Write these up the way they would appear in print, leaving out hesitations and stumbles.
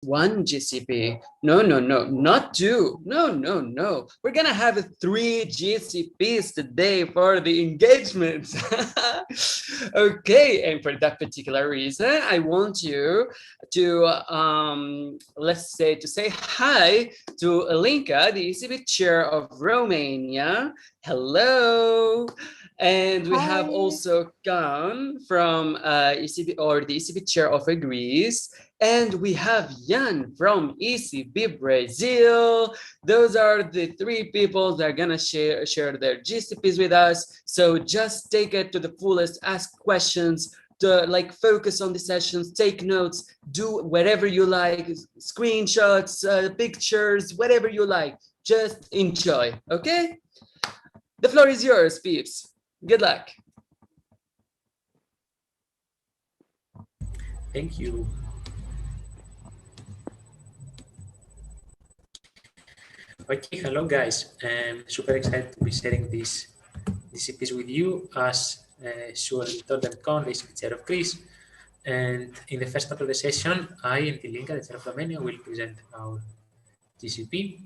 one GCP. No, no, no, not two. No, no, no. We're gonna have 3 GCPs today for the engagement. Okay, and for that particular reason, I want you to let's say to say hi to Ilinka, the ECB chair of Romania. Hello. And we have also gone from ECB or the ECB chair of Greece. And we have Jan from ECB Brazil. Those are the 3 people that are gonna share their GCPs with us. So just take it to the fullest, ask questions, to like focus on the sessions, take notes, do whatever you like, screenshots, pictures, whatever you like. Just enjoy, okay? The floor is yours, peeps. Good luck. Thank you. Okay, hello guys. I'm super excited to be sharing these GCPs with you as surely told them Con, the chair of Greece. And in the first part of the session, I and Ilinka, the chair of Romania, will present our GCP.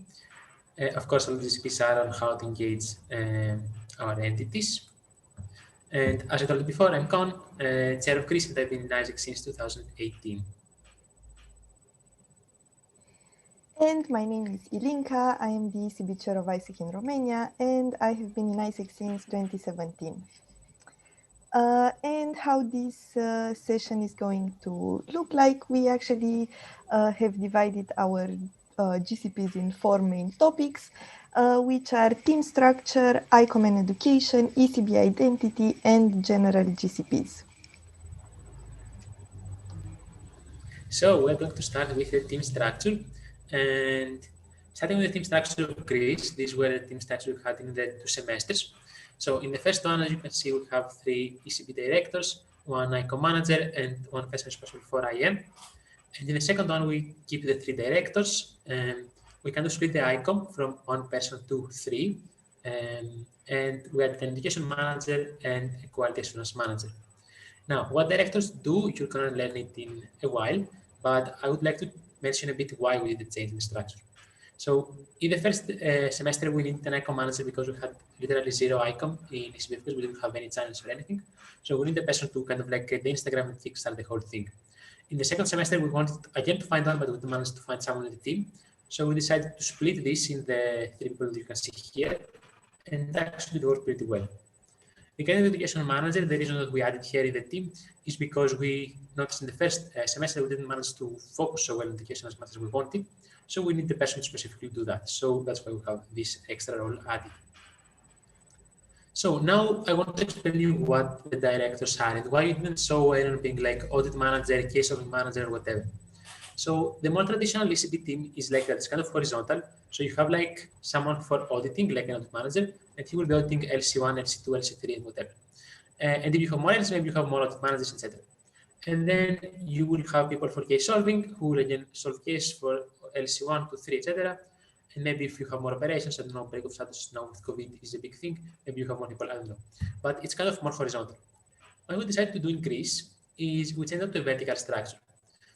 Of course, all the GCPs are on how to engage our entities. And as I told you before, I'm Con, chair of Greece, and I've been in ISAC since 2018. And my name is Ilinka. I am the ECB chair of ISAC in Romania, and I have been in ISAC since 2017. And how this session is going to look like, we actually have divided our GCPs in 4 main topics, which are team structure, ICOM and education, ECB identity, and general GCPs. So we're going to start with the team structure. And starting with the team structure of Greece, these were the team structure we had in the 2 semesters. So in the first one, as you can see, we have 3 ECB directors, 1 ICOM manager, and 1 person responsible for IM. And in the second one, we keep the 3 directors. We kind of split the ICOM from 1 person to 3. And we had an education manager and a quality assurance manager. Now, what directors do, you're going to learn it in a while, but I would like to mention a bit why we did the change in the structure. So in the first semester, we needed an ICOM manager because we had literally 0 ICOM in ECB because we didn't have any channels or anything. So we need the person to kind of like get the Instagram and kickstart the whole thing. In the second semester, we wanted again to find one, but we didn't manage to find someone in the team. So we decided to split this in the 3 people that you can see here, and actually it worked pretty well. The kind of education manager, the reason that we added here in the team is because we noticed in the first semester we didn't manage to focus so well on education as much as we wanted. So we need the person to specifically do that. So that's why we have this extra role added. So now I want to explain you what the directors are and why you didn't show anyone being like audit manager, case of manager, or whatever. So the more traditional ECB team is like that. It's kind of horizontal. So you have like someone for auditing, like an audit manager, and he will be auditing LC1, LC2, LC3, and whatever. And if you have more LC, maybe you have more audit managers, etc. And then you will have people for case solving who will again solve case for LC1 to 3, etc. And maybe if you have more operations, I don't know, break of status now with COVID is a big thing. Maybe you have more people, I don't know. But it's kind of more horizontal. What we decided to do in Greece is we changed it to a vertical structure.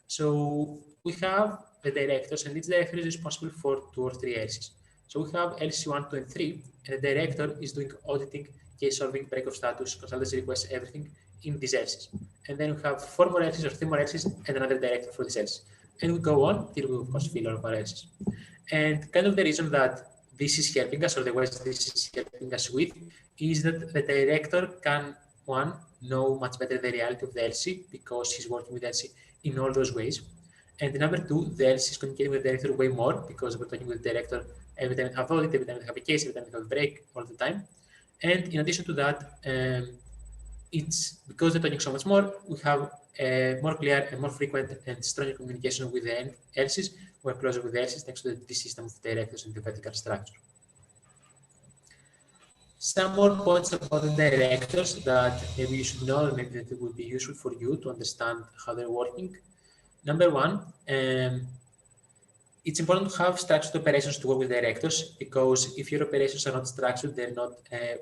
So we have the directors, and each director is responsible for 2 or 3 LCs. So we have LC1, 2, and 3, and the director is doing auditing, case solving, break of status, consultancy requests, everything in these LCs. And then we have 4 more LCs or 3 more LCs and another director for this LC. And we go on till we, of course, fill all of our LCs. And kind of the reason that this is helping us, or the ways this is helping us with, is that the director can, 1, know much better the reality of the LC because he's working with LC in all those ways. And number 2, the LC is communicating with the director way more because we're talking with the director every time we have audit, every time we have a case, every time we have a break, all the time. And in addition to that, it's because they're talking so much more, we have more clear and more frequent and stronger communication with the LCs. We're closer with the LCs thanks to the system of directors and the vertical structure. Some more points about the directors that maybe you should know, maybe that it would be useful for you to understand how they're working. Number 1, it's important to have structured operations to work with directors, because if your operations are not structured, they're not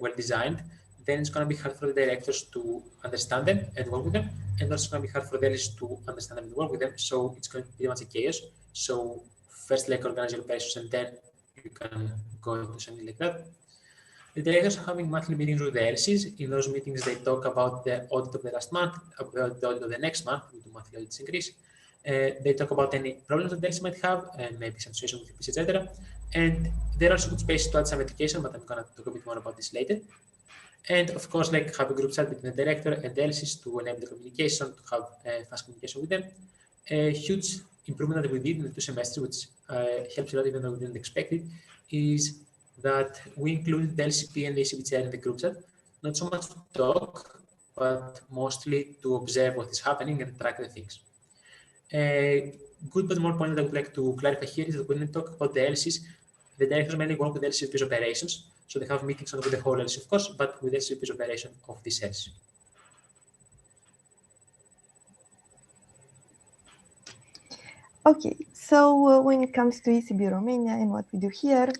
well designed, then it's going to be hard for the directors to understand them and work with them, and also going to be hard for the LCs to understand them and work with them. So it's going to be pretty much a chaos. So first like organize your operations and then you can go into something like that. The directors are having monthly meetings with the LCs. In those meetings, they talk about the audit of the last month, about the audit of the next month, we do monthly audits in Greece. They talk about any problems that the LC might have, and maybe some situation with the etc. And there are also good spaces to add some education, but I'm going to talk a bit more about this later. And of course, like have a group chat between the director and the LCs to enable the communication, to have fast communication with them. A huge improvement that we did in the 2 semesters, which helps a lot even though we didn't expect it, is that we included the LCP and the ECB chair in the group chat, not so much to talk, but mostly to observe what is happening and track the things. A good but more point that I would like to clarify here is that when we talk about the LCs, the directors mainly work with LCP's operations, so they have meetings not with the whole LC, of course, but with LCP's operation of this LC. Okay, so when it comes to ECB Romania and what we do here,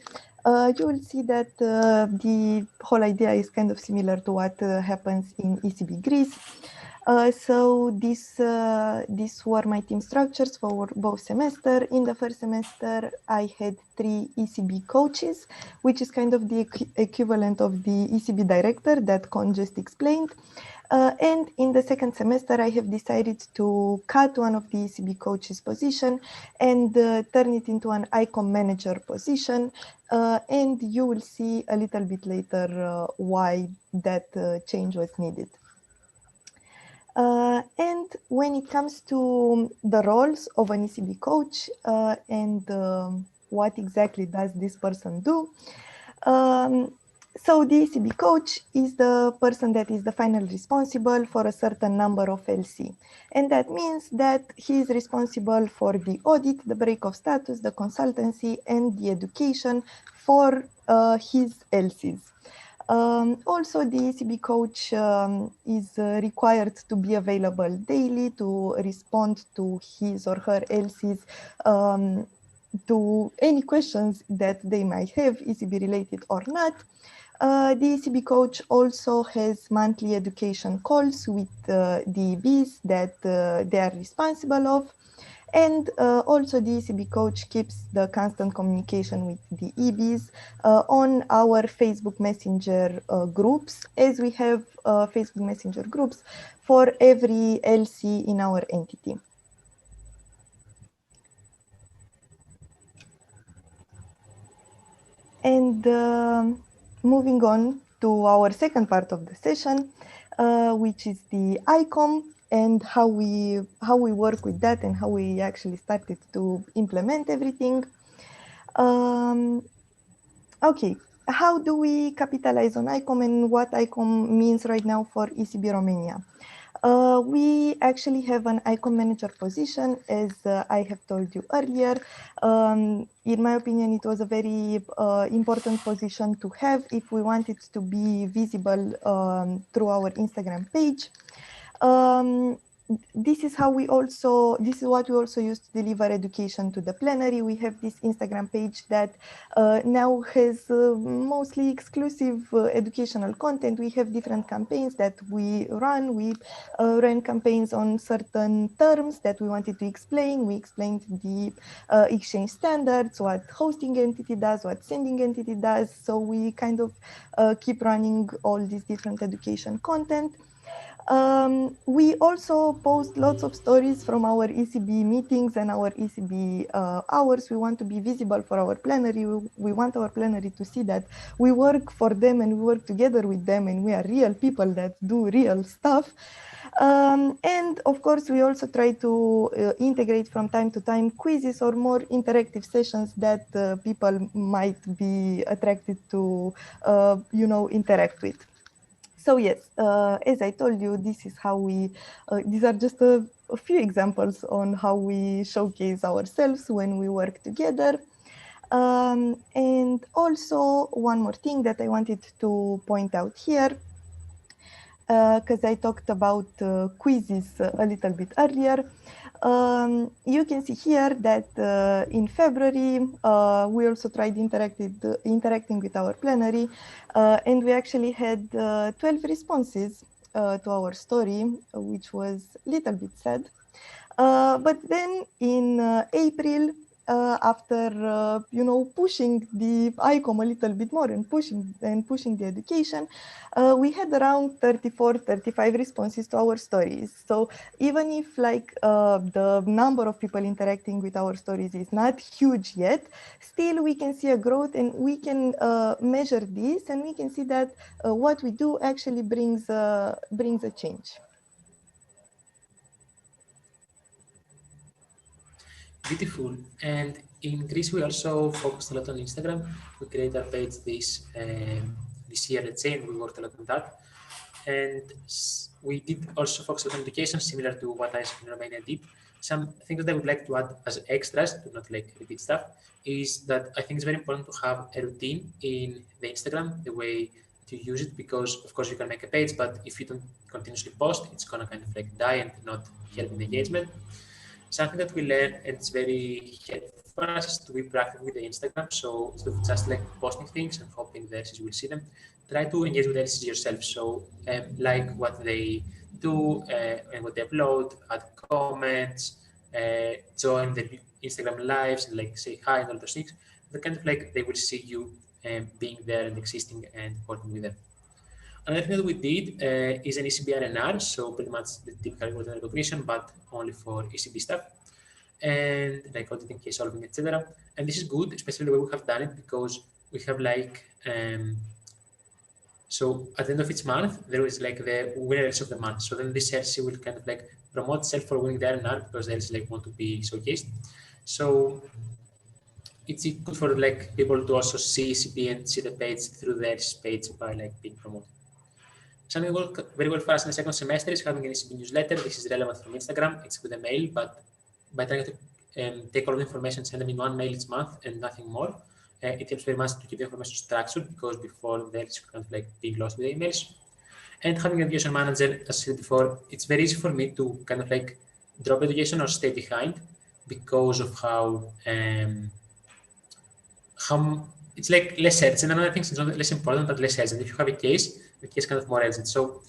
you will see that the whole idea is kind of similar to what happens in ECB Greece. So these were my team structures for both semester. In the first semester, I had 3 ECB coaches, which is kind of the equivalent of the ECB director that Con just explained. And in the second semester, I have decided to cut one of the ECB coaches position and turn it into an ICON manager position. And you will see a little bit later why that change was needed. And when it comes to the roles of an ECB coach and what exactly does this person do, so the ECB coach is the person that is the final responsible for a certain number of LC. And that means that he is responsible for the audit, the break of status, the consultancy, and the education for his LCs. Also, the ECB coach is required to be available daily to respond to his or her LCs to any questions that they might have, ECB related or not. The ECB coach also has monthly education calls with the EBs that they are responsible of. And also the ECB coach keeps the constant communication with the EBs on our Facebook Messenger groups, as we have Facebook Messenger groups for every LC in our entity. And moving on to our second part of the session, which is the ICOM and how we work with that and how we actually started to implement everything. Okay, how do we capitalize on ICOM and what ICOM means right now for ECB Romania? We actually have an ICOM manager position, as I have told you earlier. In my opinion, it was a very important position to have if we wanted to be visible through our Instagram page. This is what we also use to deliver education to the plenary. We have this Instagram page that now has mostly exclusive educational content. We have different campaigns that we run. We ran campaigns on certain terms that we wanted to explain. We explained the exchange standards, what hosting entity does, what sending entity does. So we kind of keep running all these different education content. We also post lots of stories from our ECB meetings and our ECB hours. We want to be visible for our plenary. We want our plenary to see that we work for them and we work together with them and we are real people that do real stuff. And of course, we also try to integrate from time to time quizzes or more interactive sessions that people might be attracted to, interact with. So yes, as I told you, this is how these are just a few examples on how we showcase ourselves when we work together. And also one more thing that I wanted to point out here, because I talked about quizzes a little bit earlier. You can see here that in February, we also tried interacting with our plenary, and we actually had 12 responses to our story, which was a little bit sad. But then in April, after pushing the ICOM a little bit more and pushing the education, we had around 34-35 responses to our stories. So even if the number of people interacting with our stories is not huge yet, still we can see a growth, and we can measure this, and we can see that what we do actually brings a change. Beautiful. And in Greece, we also focused a lot on Instagram. We created our page this year, let's say, and we worked a lot on that. And we did also focus on education, similar to what ISAC in Romania did. Some things that I would like to add as extras, to not like repeat stuff, is that I think it's very important to have a routine in the Instagram, the way to use it, because of course you can make a page, but if you don't continuously post, it's gonna kind of like die and not help in engagement. Something that we learned, and it's very helpful for us, is to be proactive with the Instagram. So instead of just like posting things and hoping the LCs will see them, try to engage with LCs yourself. So like what they do and what they upload, add comments, join the Instagram lives and like say hi and all those things. The kind of like they will see you being there and existing and working with them. Another thing that we did is an ECB RNR, so pretty much the typical content recognition, but only for ECB stuff, and like auditing, case solving, etc. And this is good, especially the way we have done it, because we have like so at the end of each month there is like the winners of the month. So then this LC will kind of like promote itself for winning the RNR because they like want to be showcased. So it's good for like people to also see ECB and see the page through their page by like being promoted. Something that worked very well for us in the second semester is having an ECB newsletter. This is relevant from Instagram. It's with a mail, but by trying to take all the information, send them in one mail each month and nothing more, it helps very much to keep the information structured, because before there's kind of like being lost with the emails. And having an education manager, as I said before, it's very easy for me to kind of like drop education or stay behind because of how it's like less urgent. Another thing is not less important, but less urgent. If you have a case, the case kind of more urgent. So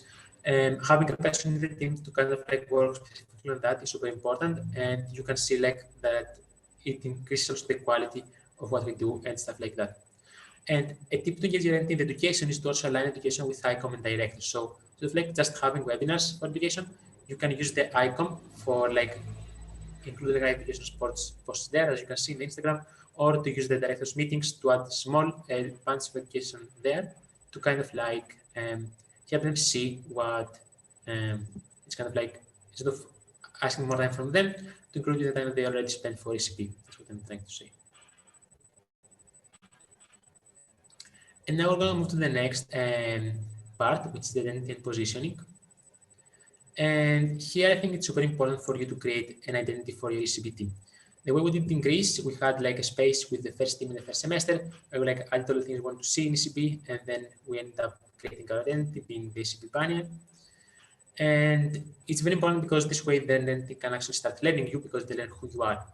having a person in the team to kind of like work specifically on that is super important, and you can see like that it increases also the quality of what we do and stuff like that. And a tip to get your into education is to also align education with ICOM and directors. So it's like just having webinars for education, you can use the ICOM for like including education sports posts there, as you can see in Instagram, or to use the directors meetings to add small bunch of education there to kind of like help them see what it's kind of like, instead of asking more time from them, to include the time that they already spent for ECP. That's what I'm trying to say. And now we're going to move to the next part, which is the identity and positioning. And here I think it's super important for you to create an identity for your ECP team. The way we did it in Greece, we had like a space with the first team in the first semester, where we like added all the things we want to see in ECP, and then we ended up creating our identity, being the ECP panel. And it's very important because this way then they can actually start learning you, because they learn who you are,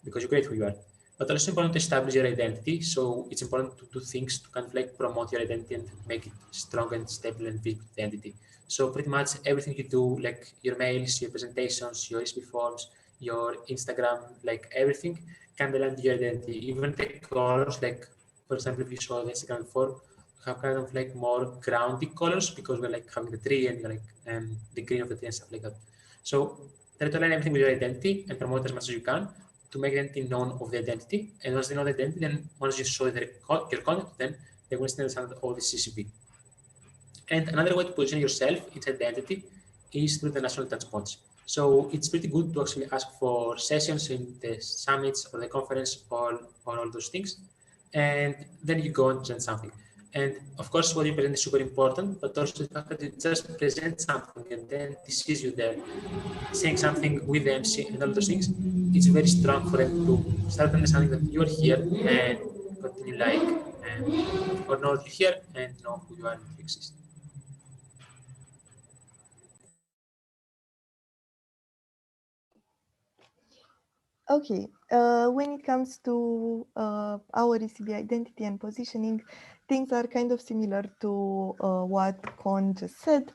because you create who you are. But also important to establish your identity. So it's important to do things to kind of like promote your identity and make it strong and stable and big identity. So pretty much everything you do, like your mails, your presentations, your ECP forms, your Instagram, like everything can belong to your identity. Even the colors, like for example, if you saw the Instagram before, have kind of like more grounded colors, because we're like having the tree and like the green of the tree and stuff like that. So try to align everything with your identity and promote as much as you can to make the identity known of the identity. And once they know the identity, then once you show your content, then they will understand all this CCP. And another way to position yourself inside the identity is through the national touchpoints. So it's pretty good to actually ask for sessions in the summits or the conference or all those things. And then you go and present something. And of course, what you present is super important, but also the fact that you just present something and then this sees you there, saying something with the MC and all those things, it's very strong for them to start understanding that you are here and continue like, or know that you're here and know who you are and you exist. Okay, when it comes to our ECB identity and positioning, things are kind of similar to what Con just said.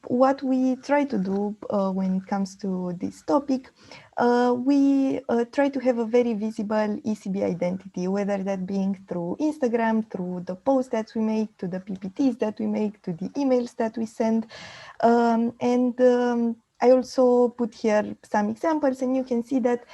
What we try to do when it comes to this topic, we try to have a very visible ECB identity, whether that being through Instagram, through the posts that we make, to the PPTs that we make, to the emails that we send. I also put here some examples, and you can see that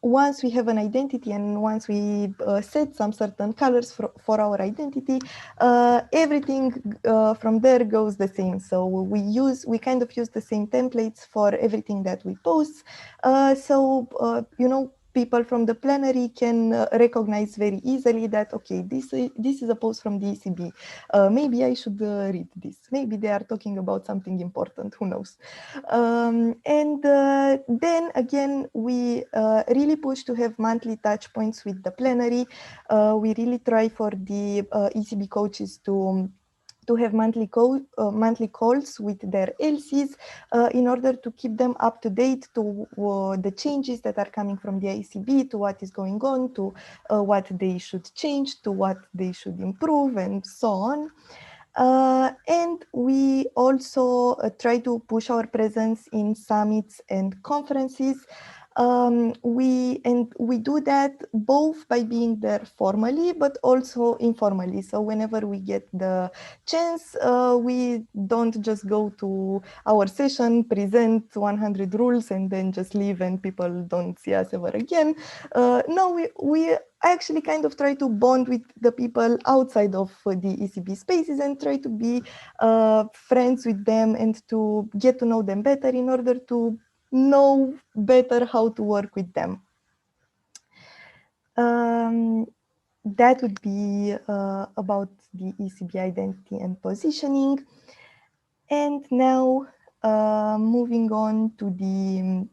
once we have an identity and once we set some certain colors for our identity, everything from there goes the same. So we kind of use the same templates for everything that we post. You know, people from the plenary can recognize very easily that, okay, this is a post from the ECB. Maybe I should read this. Maybe they are talking about something important, who knows. Then again, we really push to have monthly touch points with the plenary. We really try for the ECB coaches to have monthly calls with their LCs in order to keep them up to date to the changes that are coming from the ECB, to what is going on, to what they should change, to what they should improve, and so on. And we also try to push our presence in summits and conferences. We do that both by being there formally, but also informally. So whenever we get the chance, we don't just go to our session, present 100 rules, and then just leave and people don't see us ever again. No, we actually kind of try to bond with the people outside of the ECB spaces and try to be friends with them and to get to know them better in order to know better how to work with them. That would be about the ECB identity and positioning. And now moving on to the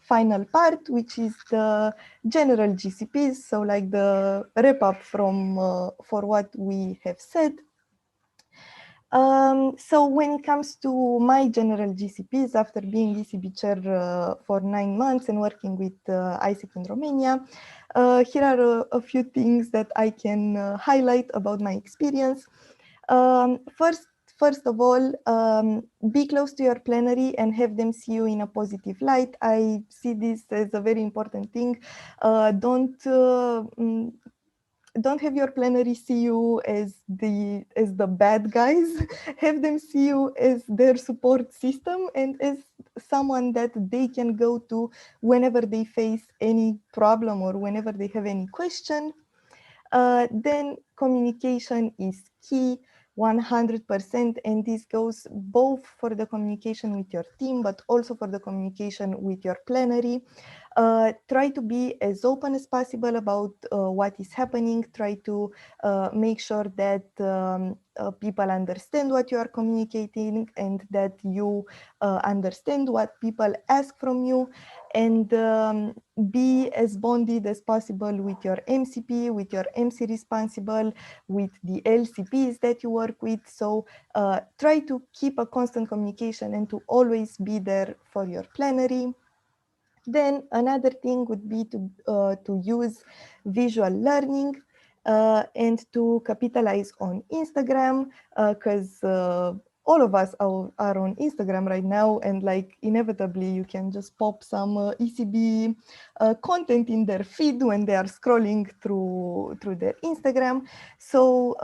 final part, which is the general GCPs. So like the wrap up from for what we have said. So when it comes to my general GCPs, after being ECB chair for 9 months and working with ISAC in Romania, here are a few things that I can highlight about my experience. First of all, be close to your plenary and have them see you in a positive light. I see this as a very important thing. Don't have your plenary see you as the bad guys. Have them see you as their support system and as someone that they can go to whenever they face any problem or whenever they have any question. Then communication is key, 100%, and this goes both for the communication with your team, but also for the communication with your plenary. Try to be as open as possible about what is happening. Try to make sure that people understand what you are communicating and that you understand what people ask from you, and be as bonded as possible with your MCP, with your MC responsible, with the LCPs that you work with. So try to keep a constant communication and to always be there for your plenary. Then another thing would be to use visual learning and to capitalize on Instagram, because all of us are on Instagram right now, and like inevitably you can just pop some ECB content in their feed when they are scrolling through their Instagram. So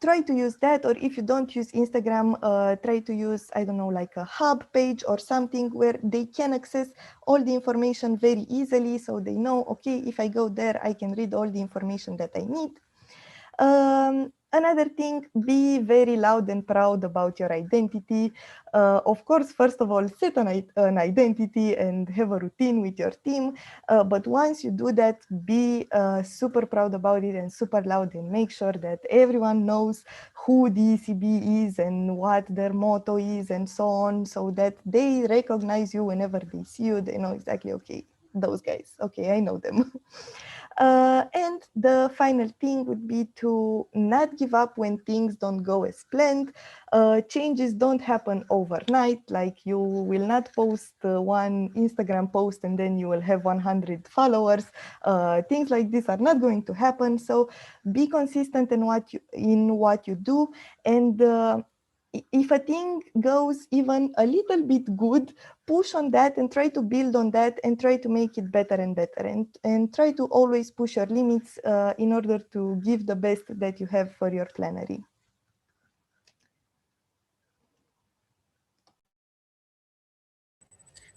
try to use that, or if you don't use Instagram, try to use, I don't know, like a hub page or something where they can access all the information very easily, so they know, okay, if I go there, I can read all the information that I need. Another thing, be very loud and proud about your identity. Of course, first of all, set an identity and have a routine with your team. But once you do that, be super proud about it and super loud, and make sure that everyone knows who the ECB is and what their motto is and so on, so that they recognize you whenever they see you. They know exactly, okay, those guys, okay, I know them. And the final thing would be to not give up when things don't go as planned. Changes don't happen overnight. Like you will not post one Instagram post and then you will have 100 followers. Things like this are not going to happen. So be consistent in what you do. And if a thing goes even a little bit good, push on that and try to build on that and try to make it better and better, and try to always push your limits in order to give the best that you have for your plenary.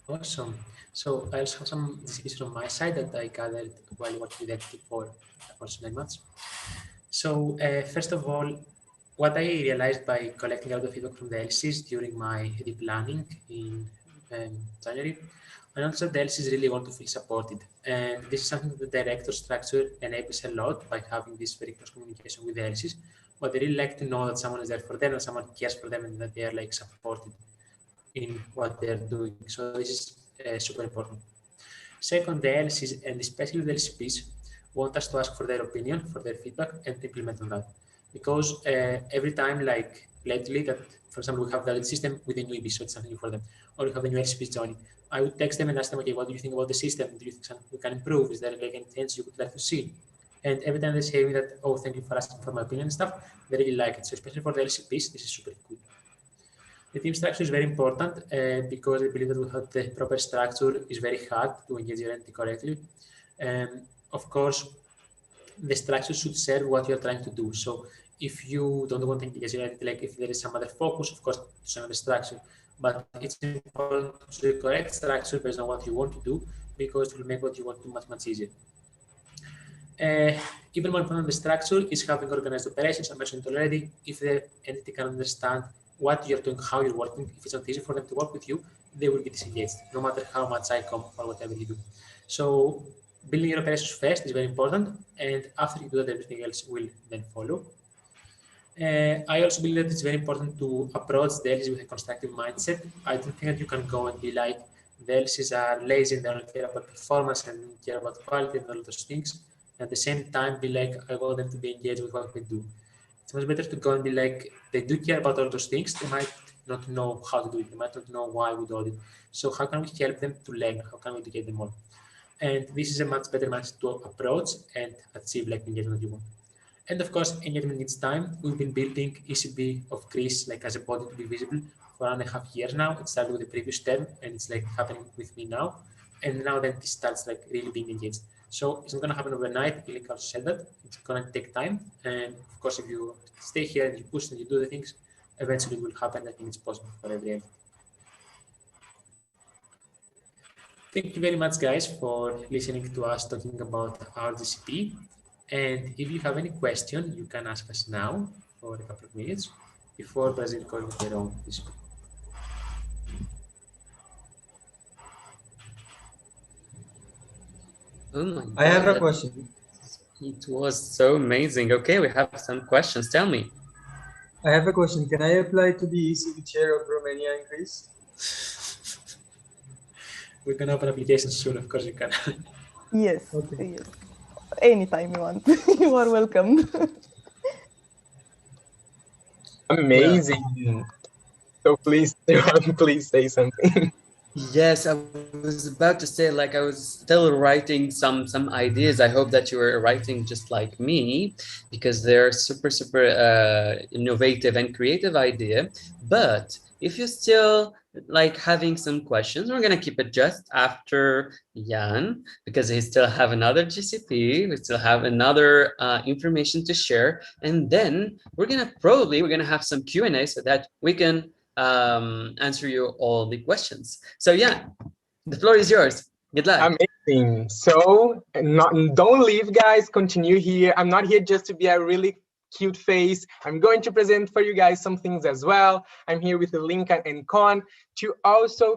Awesome. So I also have some DCPs from my side that I gathered while working with it for also 9 months. So first of all, what I realized by collecting a lot of feedback from the LCs during my planning in January, and also the LCs really want to feel supported. And this is something the director structure enables a lot by having this very close communication with the LCs. But they really like to know that someone is there for them and someone cares for them and that they are like supported in what they're doing. So this is super important. Second, the LCs and especially the LCPs want us to ask for their opinion, for their feedback, and implement on that. Because every time, like lately, that for example, we have the system with a new EB, so it's something new for them, or we have a new LCPs joining. I would text them and ask them, okay, what do you think about the system? Do you think something we can improve? Is there like any change you would like to see? And every time they say that, oh, thank you for asking for my opinion and stuff, they really like it. So especially for the LCPs, this is super cool. The team structure is very important because I believe that without the proper structure, it's very hard to engage your entity correctly. Of course, the structure should serve what you're trying to do. So if you don't want to engage your entity, like if there is some other focus, of course, to some other structure. But it's important to choose the correct structure based on what you want to do, because it will make what you want to do much, much easier. Even more important than the structure is having organized operations. I mentioned it already. If the entity can understand what you're doing, how you're working, if it's not easy for them to work with you, they will be disengaged, no matter how much ICOM or whatever you do. So building your operations first is very important, and after you do that, everything else will then follow. I also believe that it's very important to approach the LCs with a constructive mindset. I don't think that you can go and be like, the LCs are lazy and they don't care about performance and don't care about quality and all those things. At the same time, be like, I want them to be engaged with what we do. It's much better to go and be like, they do care about all those things. They might not know how to do it. They might not know why we do it. So how can we help them to learn? How can we educate them more? And this is a much better mindset to approach and achieve like engagement that you want. And of course, engagement needs time. We've been building ECB of Greece like as a body to be visible for 1.5 years now. It started with the previous term and it's like happening with me now. And now that this starts like really being engaged. So it's not gonna happen overnight. Ilika also said that. It's gonna take time. And of course, if you stay here and you push and you do the things, eventually it will happen. I think it's possible for every entity. Thank you very much, guys, for listening to us talking about our GCP. And if you have any question, you can ask us now for a couple of minutes before Brazil goes with their own GCP. Oh my God, I have a question. It was so amazing. Okay, we have some questions. Tell me. I have a question. Can I apply to the ECB chair of Romania and Greece? We're going to open applications soon, of course you can. Yes, Okay. yes. Anytime you want, you are welcome. Amazing. So please, please say something. Yes, I was about to say, like, I was still writing some ideas. I hope that you were writing just like me, because they're super innovative and creative idea. But if you're still like having some questions, we're gonna keep it just after Jan, because he still have another GCP, we still have another information to share, and then we're gonna have some Q&A so that we can answer you all the questions. So yeah, the floor is yours. Good luck. Amazing. So don't leave, guys. Continue here. I'm not here just to be a really cute face. I'm going to present for you guys some things as well. I'm here with Lincoln and Con to also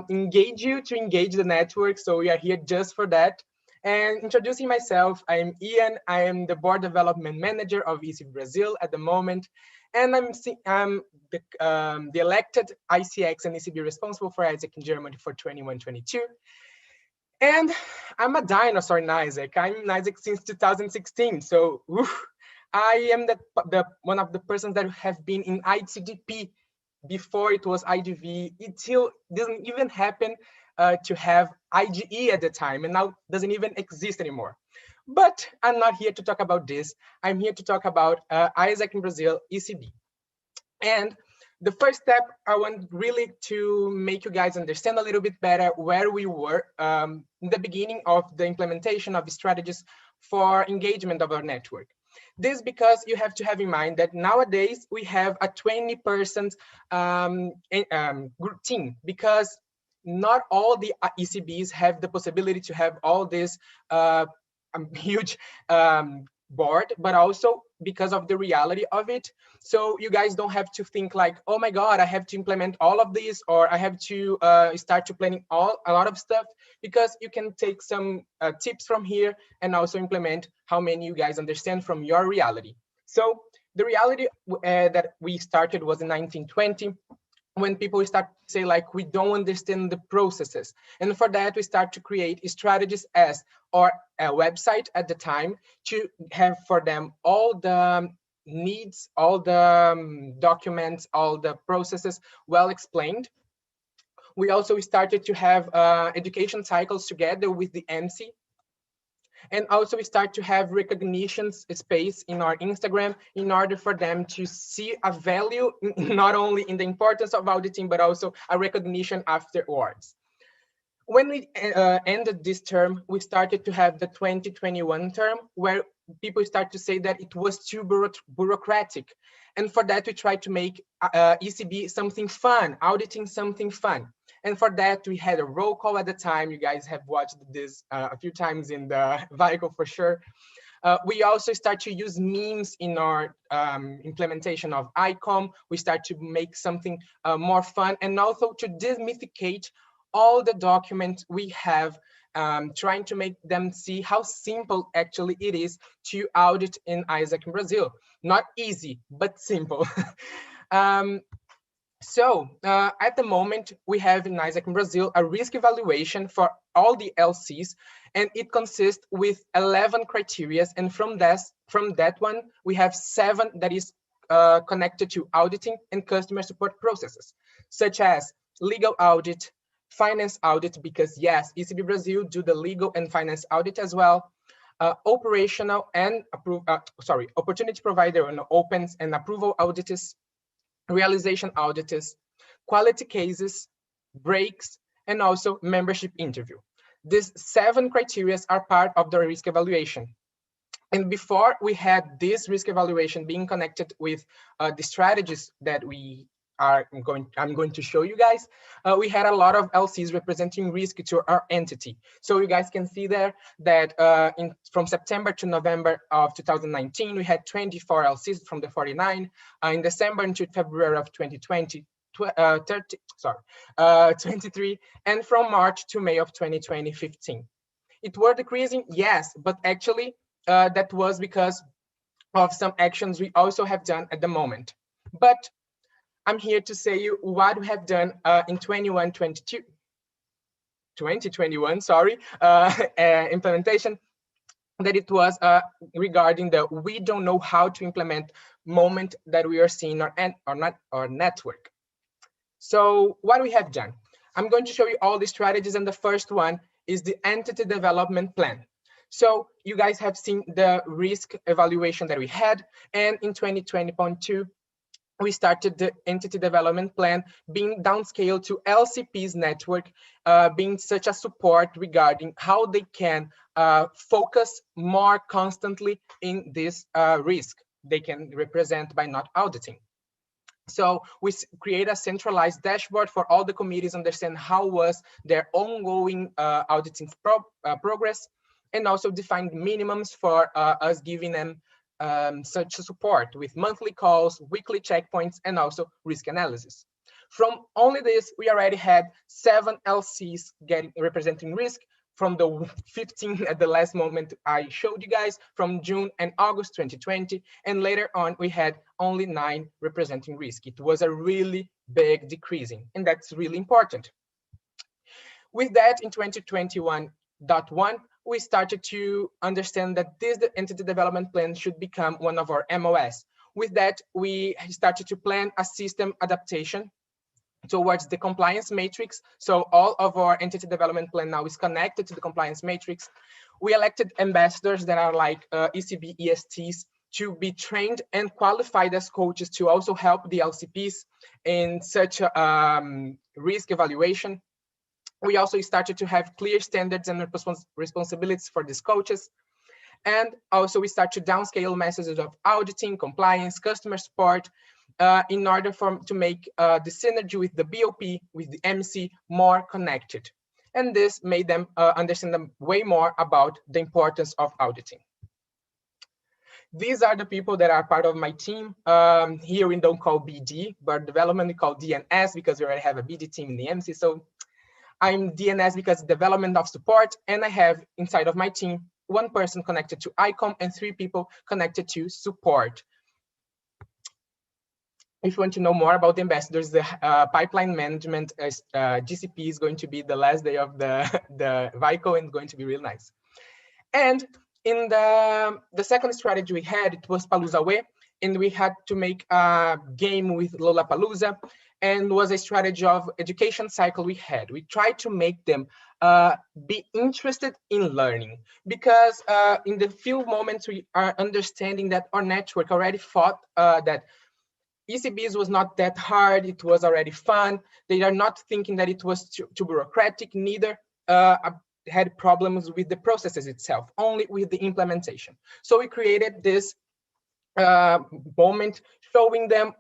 engage you, to engage the network. So we are here just for that. And introducing myself, I am Ian. I am the board development manager of ECB Brazil at the moment. And I'm the elected ICX and ECB responsible for ISAC in Germany for 21-22. And I'm a dinosaur in ISAC. I'm in ISAC since 2016. So I am the one of the persons that have been in ITDP before it was IDV. It still didn't even happen to have IGE at the time, and now doesn't even exist anymore. But I'm not here to talk about this. I'm here to talk about ISAC in Brazil, ECB. And the first step, I want really to make you guys understand a little bit better where we were in the beginning of the implementation of strategies for engagement of our network. This because you have to have in mind that nowadays we have a 20% group team, because not all the ECBs have the possibility to have all this huge board, but also because of the reality of it. So you guys don't have to think like, oh my God, I have to implement all of this, or I have to start to planning a lot of stuff, because you can take some tips from here and also implement how many you guys understand from your reality. So the reality that we started was in 1920, when people start to say like, we don't understand the processes. And for that, we start to create strategies or a website at the time to have for them all the needs, all the documents, all the processes well explained. We also started to have education cycles together with the MC. And also we start to have recognition space in our Instagram in order for them to see a value, not only in the importance of auditing, but also a recognition afterwards. When we ended this term, we started to have the 2021 term, where people start to say that it was too bureaucratic. And for that, we tried to make ECB something fun, auditing something fun. And for that, we had a roll call at the time. You guys have watched this a few times in the VICO for sure. We also start to use memes in our implementation of ICOM. We start to make something more fun, and also to demythicate all the documents we have, trying to make them see how simple actually it is to audit in ISAC in Brazil. Not easy, but simple. So at the moment, we have in ISAC in Brazil a risk evaluation for all the LCs, and it consists with 11 criteria. And from that one, we have 7 that is connected to auditing and customer support processes, such as legal audit, finance audit, because yes, ECB Brazil do the legal and finance audit as well, operational and opportunity provider and opens and approval audits, realization audits, quality cases, breaks, and also membership interview. These 7 criteria are part of the risk evaluation. And before we had this risk evaluation being connected with the strategies that I'm going to show you guys, we had a lot of LCs representing risk to our entity. So you guys can see there that from September to November of 2019, we had 24 LCs from the 49. In December into February of 2020, 23, and from March to May of 2020, 15. It were decreasing, yes, but actually that was because of some actions we also have done at the moment. But I'm here to say you what we have done in 2021, sorry, implementation, that it was regarding the we don't know how to implement moment that we are seeing our network. So what we have done, I'm going to show you all the strategies, and the first one is the entity development plan. So you guys have seen the risk evaluation that we had, and in 2020.2, we started the entity development plan being downscaled to LCP's network, being such a support regarding how they can focus more constantly in this risk they can represent by not auditing. So we create a centralized dashboard for all the committees, understand how was their ongoing auditing progress, and also defined minimums for us giving them such support with monthly calls, weekly checkpoints, and also risk analysis. From only this, we already had 7 LCs representing risk from the 15 at the last moment I showed you guys from June and August 2020. And later on, we had only 9 representing risk. It was a really big decreasing, and that's really important. With that, in 2021, 1.1, we started to understand that this entity development plan should become one of our MOS. With that, we started to plan a system adaptation towards the compliance matrix. So all of our entity development plan now is connected to the compliance matrix. We elected ambassadors that are like ECB ESTs to be trained and qualified as coaches to also help the LCPs in such risk evaluation. We also started to have clear standards and responsibilities for these coaches. And also we start to downscale messages of auditing, compliance, customer support, in order to make the synergy with the BOP, with the MC more connected. And this made them understand them way more about the importance of auditing. These are the people that are part of my team. Here we don't call BD, but development we call DNS because we already have a BD team in the MC. So I'm DNS because development of support, and I have inside of my team 1 person connected to ICOM and 3 people connected to support. If you want to know more about the ambassadors, the pipeline management GCP is going to be the last day of the VICO and going to be really nice. And in the second strategy we had, it was Palooza, and we had to make a game with Lollapalooza, and was a strategy of education cycle we had. We tried to make them be interested in learning, because in the few moments we are understanding that our network already thought that ECBs was not that hard, it was already fun. They are not thinking that it was too bureaucratic, neither had problems with the processes itself, only with the implementation. So we created this moment showing them,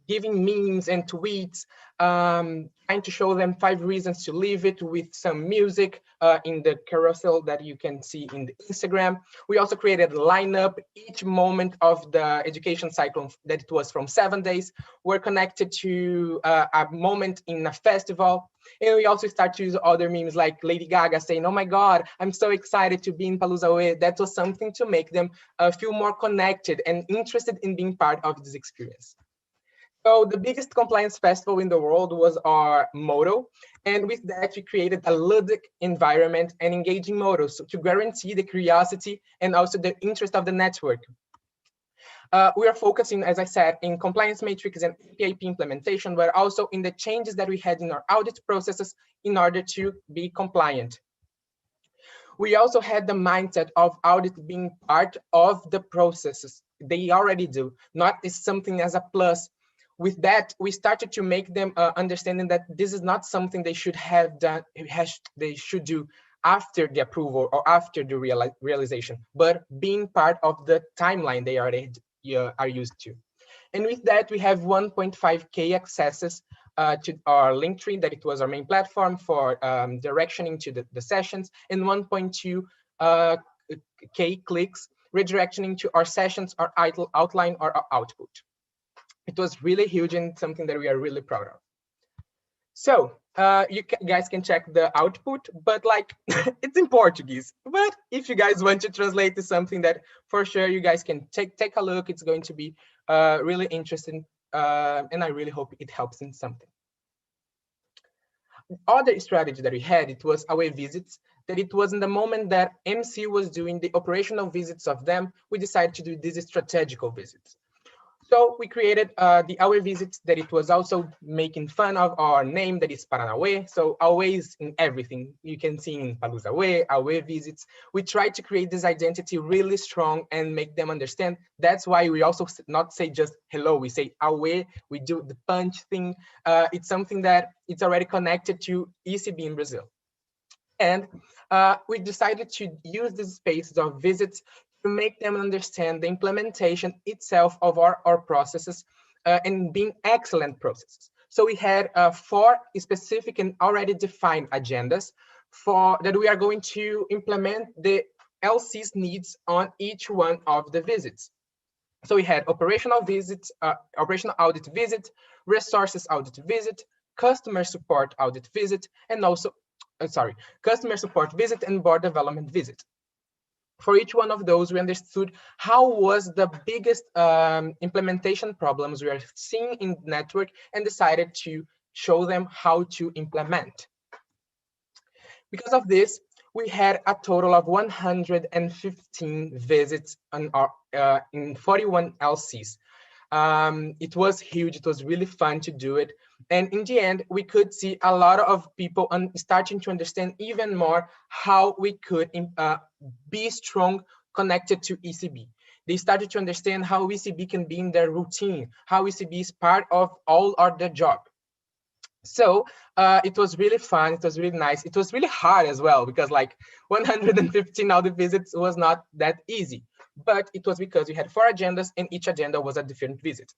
giving memes and tweets, trying to show them 5 reasons to leave it with some music in the carousel that you can see in the Instagram. We also created a lineup. Each moment of the education cycle, that it was from 7 days, were connected to a moment in a festival. And we also start to use other memes like Lady Gaga saying, "Oh my God, I'm so excited to be in Palooza." That was something to make them feel more connected and interested in being part of this experience. So the biggest compliance festival in the world was our motto. And with that, we created a ludic environment and engaging mottos to guarantee the curiosity and also the interest of the network. We are focusing, as I said, in compliance matrix and API implementation, but also in the changes that we had in our audit processes in order to be compliant. We also had the mindset of audit being part of the processes. They already do, not as something as a plus. With that, we started to make them understanding that this is not something they should have done, they should do after the approval or after the realization, but being part of the timeline they already are used to. And with that, we have 1.5K accesses to our link tree, that it was our main platform for directioning to the sessions, and 1.2K clicks redirectioning to our sessions, our outline, or our output. It was really huge and something that we are really proud of. So you guys can check the output, but like it's in Portuguese. But if you guys want to translate to something that for sure you guys can take a look, it's going to be really interesting, and I really hope it helps in something. Other strategy that we had, it was away visits. That it was in the moment that MC was doing the operational visits of them, we decided to do these strategical visits. So we created the away visits, that it was also making fun of our name, that is Paranaway. So always in everything you can see in Palooza away visits. We try to create this identity really strong and make them understand. That's why we also not say just hello, we say away, we do the punch thing. It's something that it's already connected to ECB in Brazil. And we decided to use these spaces of visits to make them understand the implementation itself of our processes and being excellent processes. So we had 4 specific and already defined agendas for that we are going to implement the LC's needs on each one of the visits. So we had operational visits, operational audit visit, resources audit visit, customer support audit visit, and also, customer support visit and board development visit. For each one of those, we understood how was the biggest implementation problems we are seeing in the network and decided to show them how to implement. Because of this, we had a total of 115 visits on our, in 41 LCs. It was huge. It was really fun to do it. And in the end, we could see a lot of people starting to understand even more how we could be strong connected to ECB. They started to understand how ECB can be in their routine, how ECB is part of all of their job. So it was really fun. It was really nice. It was really hard as well, because like 115 of the visits was not that easy, but it was because we had 4 agendas and each agenda was a different visit.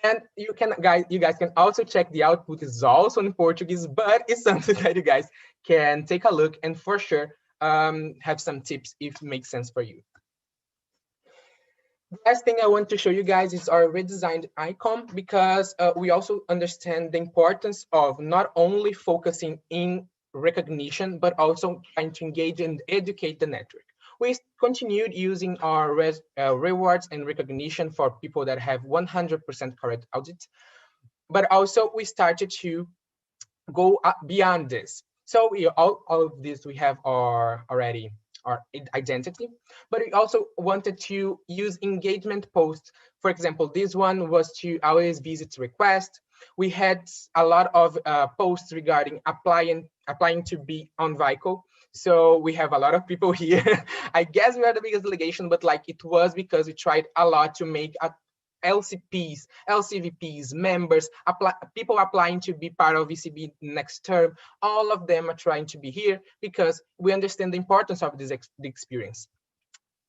And you guys can also check the output is also in Portuguese, but it's something that you guys can take a look and for sure have some tips if it makes sense for you. The last thing I want to show you guys is our redesigned icon, because we also understand the importance of not only focusing in recognition, but also trying to engage and educate the network. We continued using our rewards and recognition for people that have 100% correct audits, but also we started to go beyond this. So all of this, we have already our identity, but we also wanted to use engagement posts. For example, this one was to always visit request. We had a lot of posts regarding applying to be on VICO. So we have a lot of people here. I guess we are the biggest delegation, but like it was because we tried a lot to make LCPs, LCVPs, members, people applying to be part of ECB next term. All of them are trying to be here because we understand the importance of this experience.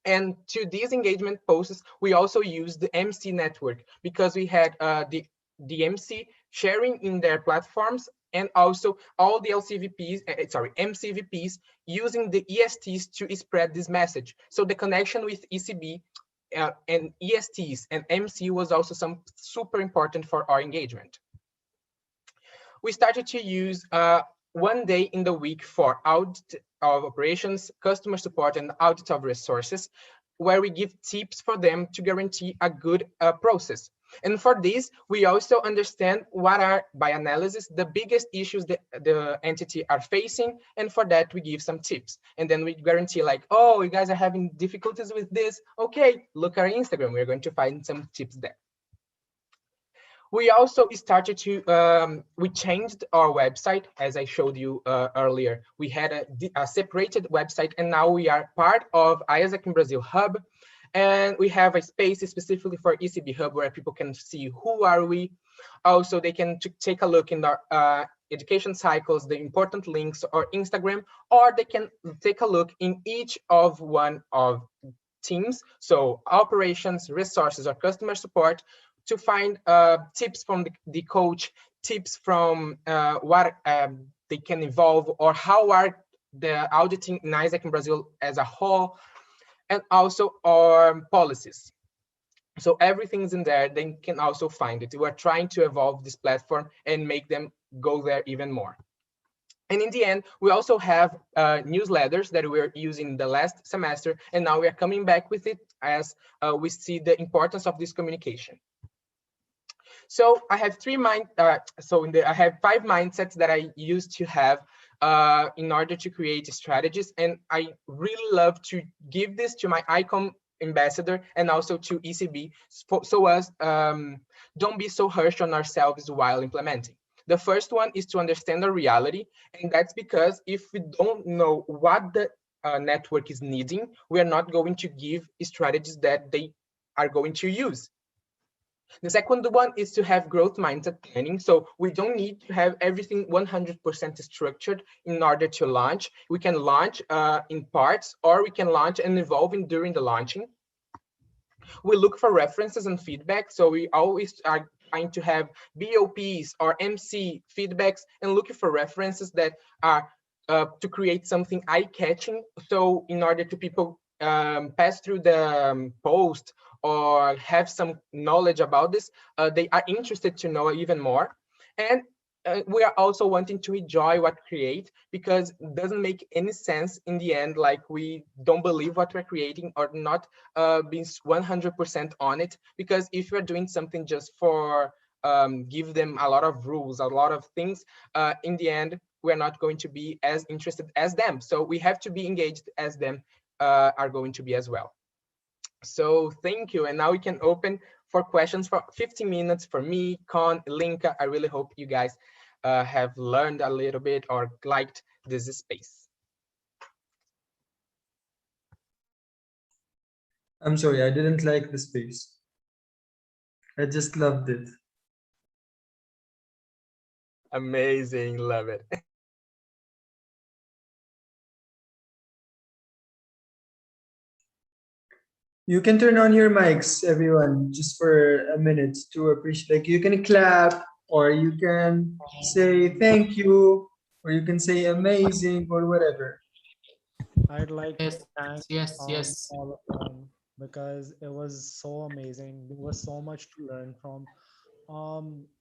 And to these engagement posts, we also use the MC network, because we had the MC sharing in their platforms, and also all the MCVPs using the ESTs to spread this message. So the connection with ECB and ESTs and MC was also super important for our engagement. We started to use 1 day in the week for audit of operations, customer support, and audit of resources, where we give tips for them to guarantee a good process. And for this, we also understand what are, by analysis, the biggest issues that the entity are facing. And for that, we give some tips. And then we guarantee like, oh, you guys are having difficulties with this. Okay, look at our Instagram. We're going to find some tips there. We also started to, we changed our website, as I showed you earlier. We had a separated website, and now we are part of ISAC in Brazil Hub. And we have a space specifically for ECB Hub where people can see who are we. Also, they can take a look in our education cycles, the important links, or Instagram, or they can take a look in each of one of teams. So operations, resources, or customer support, to find tips from the coach, tips from what they can evolve, or how are the auditing in ISAC in Brazil as a whole, and also our policies. So everything's in there. They can also find it. We're trying to evolve this platform and make them go there even more. And in the end, we also have newsletters that we're using the last semester, and now we are coming back with it as we see the importance of this communication. So I have I have 5 mindsets that I used to have in order to create strategies, and I really love to give this to my icon ambassador and also to ECB, so as don't be so harsh on ourselves while implementing. The first one is to understand the reality, and that's because if we don't know what the network is needing, we are not going to give strategies that they are going to use. The second one is to have growth mindset planning. So we don't need to have everything 100% structured in order to launch. We can launch in parts, or we can launch and evolve during the launching. We look for references and feedback. So we always are trying to have BOPs or MC feedbacks and looking for references that are to create something eye-catching. So in order to people pass through the post or have some knowledge about this, they are interested to know even more. And we are also wanting to enjoy what we create, because it doesn't make any sense in the end, like we don't believe what we're creating or not being 100% on it. Because if you're doing something just for give them a lot of rules, a lot of things, in the end, we're not going to be as interested as them. So we have to be engaged as them are going to be as well. So thank you. And now we can open for questions for 15 minutes for me, Con, Linka. I really hope you guys have learned a little bit or liked this space. I'm sorry, I didn't like the space. I just loved it. Amazing, love it. You can turn on your mics, everyone, just for a minute to appreciate. Like, you can clap, or you can say thank you, or you can say amazing, or whatever. I'd like to thank Yes. all of them because it was so amazing. There was so much to learn from.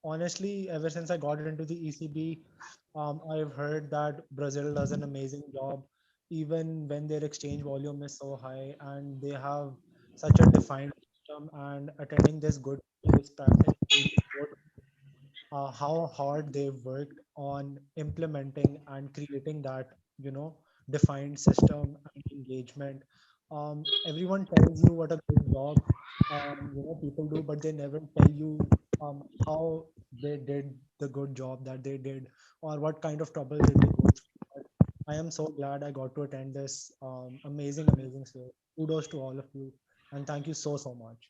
Honestly, ever since I got into the ECB, I've heard that Brazil does an amazing job, even when their exchange volume is so high and they have such a defined system. And attending this good this practice really showed how hard they've worked on implementing and creating that, defined system and engagement. Everyone tells you what a good job, people do, but they never tell you how they did the good job that they did or what kind of trouble did they go through. But I am so glad I got to attend this amazing show. Kudos to all of you, and thank you so much.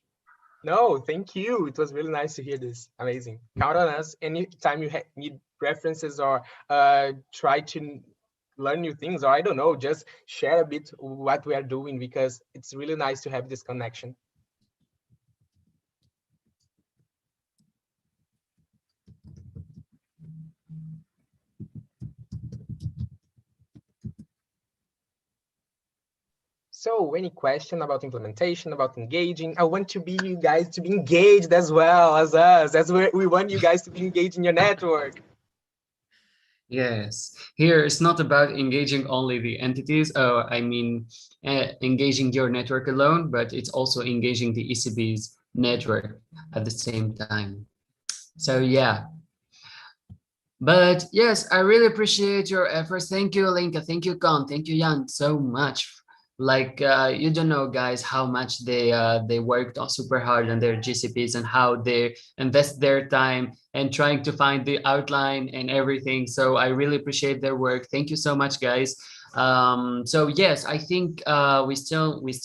No, thank you. It was really nice to hear this. Amazing. Count on us. Anytime you need references or try to learn new things, or I don't know, just share a bit what we are doing, because it's really nice to have this connection. So any question about implementation, about engaging? I want to be you guys to be engaged as well as us. That's where we want you guys to be engaged in your network. Yes, here it's not about engaging only the entities, engaging your network alone, but it's also engaging the ECB's network at the same time. So yeah, but yes, I really appreciate your efforts. Thank you, Linka. Thank you, Con. Thank you, Jan, so much. Like you don't know, guys, how much they worked on super hard on their GCPs and how they invest their time and trying to find the outline and everything. So I really appreciate their work. Thank you so much, guys. So yes, I think we still